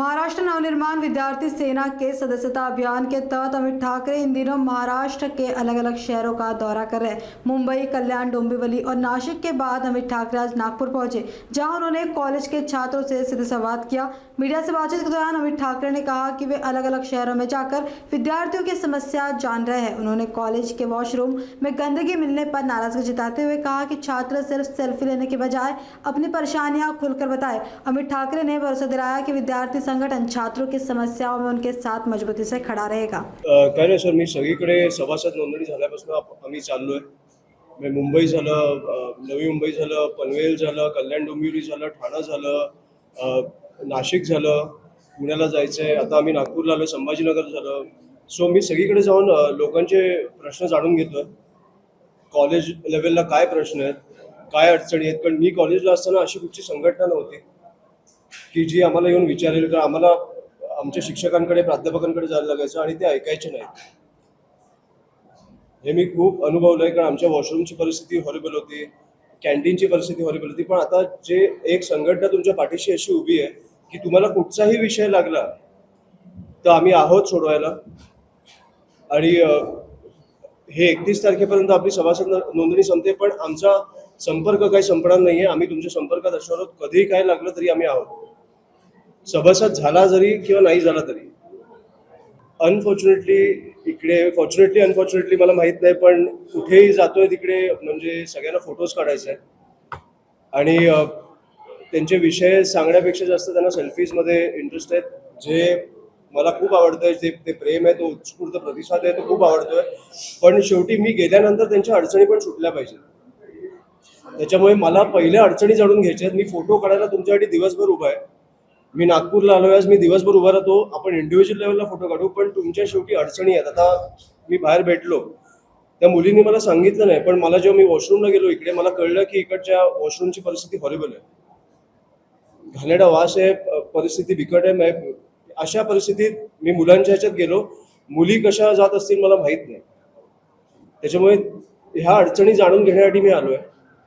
महाराष्ट्र नवनिर्माण विद्यार्थी सेना के सदस्यता अभियान के तहत अमित ठाकरे इन दिनों महाराष्ट्र के अलग अलग शहरों का दौरा कर रहे हैं। मुंबई, कल्याण, डोंबिवली और नासिक के बाद अमित ठाकरे आज नागपुर पहुंचे, जहां उन्होंने कॉलेज के छात्रों से सीधे संवाद किया। मीडिया से बातचीत के दौरान अमित ठाकरे ने कहा कि वे अलग अलग शहरों में जाकर विद्यार्थियों की समस्या जान रहे हैं। उन्होंने कॉलेज के वॉशरूम में गंदगी मिलने पर नाराजगी जताते हुए कहा कि छात्र सिर्फ सेल्फी लेने के बजाय अपनी परेशानियां खुलकर बताएं। अमित ठाकरे ने भरोसा दिलाया कि विद्यार्थी संगठन छात्रों की समस्याओं में उनके साथ मजबूती से खड़ा रहेगा। काय नाही सर, मी सगळीकडे सभासद नोंदणी झाल्यापासून आम्ही चाललोय. मी मुंबई झालं, नवी मुंबई झालं, पनवेल झालं, कल्याण डोंबिवली झालं, ठाणा झालं, नाशिक झालं, पुण्याला जायचंय, आता आम्ही नागपूरला आलोय, संभाजीनगर झालं. सो मी सगळीकडे जाऊन लोकांचे प्रश्न जाणून घेतोय. कॉलेज लेवलला काय प्रश्न आहेत, काय अडचणी आहेत. कारण मी कॉलेजला असताना अशी कुठची संघटना नव्हती की जी आम्हाला येऊन विचारेल. तर आम्हाला आमच्या शिक्षकांकडे, प्राध्यापकांकडे जायला लागायचं आणि ते ऐकायचे नाहीत. हे मी खूप अनुभवलंय. कारण आमच्या वॉशरूमची परिस्थिती हॉरिबल होती, कॅन्टीनची परिस्थिती हॉरिबल होती. पण आता जे एक संघटना तुमच्या पाठीशी अशी उभी आहे की तुम्हाला कुठचाही विषय लागला तर आम्ही आहोत सोडवायला. आणि हे 31 तारखेपर्यंत आपली सभासद नोंदणी संपते, पण आमचा संपर्क काही संपणार नाहीये. आम्ही तुमच्या संपर्कात असणार आहोत. कधीही काय लागलं तरी आम्ही आहोत. सभासद झाला जरी किंवा नाही झाला तरी. अनफॉर्च्युनेटली इकडे, फॉर्च्युनेटली अनफॉर्च्युनेटली मला माहित नाही, पण कुठेही जातोय तिकडे म्हणजे सगळ्यांना फोटोज काढायचे आहेत आणि त्यांचे विषय सांगण्यापेक्षा जास्त त्यांना सेल्फीजमध्ये इंटरेस्ट आहेत. जे मला खूप आवडतंय, ते प्रेम आहे, तो उत्स्फूर्त प्रतिसाद आहे, तो खूप आवडतोय. पण शेवटी मी गेल्यानंतर त्यांच्या अडचणी पण सुटल्या पाहिजेत. त्याच्यामुळे मला पहिल्या अडचणी जाणून घ्यायच्या आहेत. मी फोटो काढायला तुमच्यासाठी दिवसभर उभा आहे. मी नागपूरला आलोय, आज मी दिवसभर उभा राहतो. आपण इंडिव्हिज्युअल लेवलला फोटो काढू, पण तुमच्या शेवटी अडचणी आहेत. आता मी बाहेर भेटलो, त्या मुलींनी मला सांगितलं नाही, पण मला जेव्हा मी वॉशरूमला गेलो इकडे, मला कळलं की इकडच्या वॉशरूमची परिस्थिती हॉरिबल आहे. घाणेरडा वास आहे, परिस्थिती बिकट आहे. अशा परिस्थितीत मी मुलांच्या ह्याच्यात गेलो. मुली कशा जात असतील मला माहित नाही. त्याच्यामुळे ह्या अडचणी जाणून घेण्यासाठी मी आलोय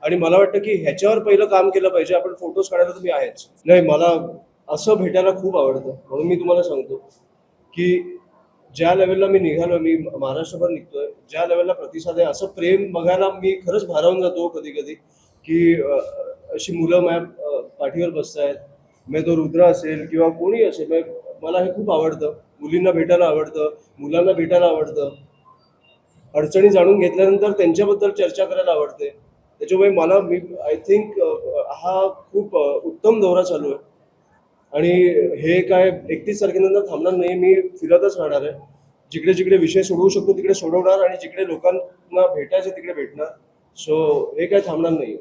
आणि मला वाटतं की ह्याच्यावर पहिलं काम केलं पाहिजे. आपण फोटोज काढायला तर मी आहेच. नाही, मला असं भेटायला खूप आवडतं. म्हणून मी तुम्हाला सांगतो की ज्या लेवलला मी निघालो, मी महाराष्ट्रभर निघतोय, ज्या लेवलला प्रतिसाद आहे, असं प्रेम बघायला मी खरंच भारावून जातो कधी कधी. की अशी मुलं माझ्या पाठीवर बसतायत. मग तो रुद्र असेल किंवा कोणी असेल, मला हे खूप आवडतं. मुलींना भेटायला आवडतं, मुलांना भेटायला आवडतं. अडचणी जाणून घेतल्यानंतर त्यांच्याबद्दल चर्चा करायला आवडते. त्याच्यामुळे मला आय थिंक हा खूप उत्तम दौरा चालू आहे आणि हे काय 31 तारखेनंतर थांबणार नाही. मी फिरतच राहणार आहे. जिकडे जिकडे विषय सोडवू शकतो तिकडे सोडवणार आणि जिकडे लोकांना भेटायचं तिकडे भेटणार. सो हे काय थांबणार नाही.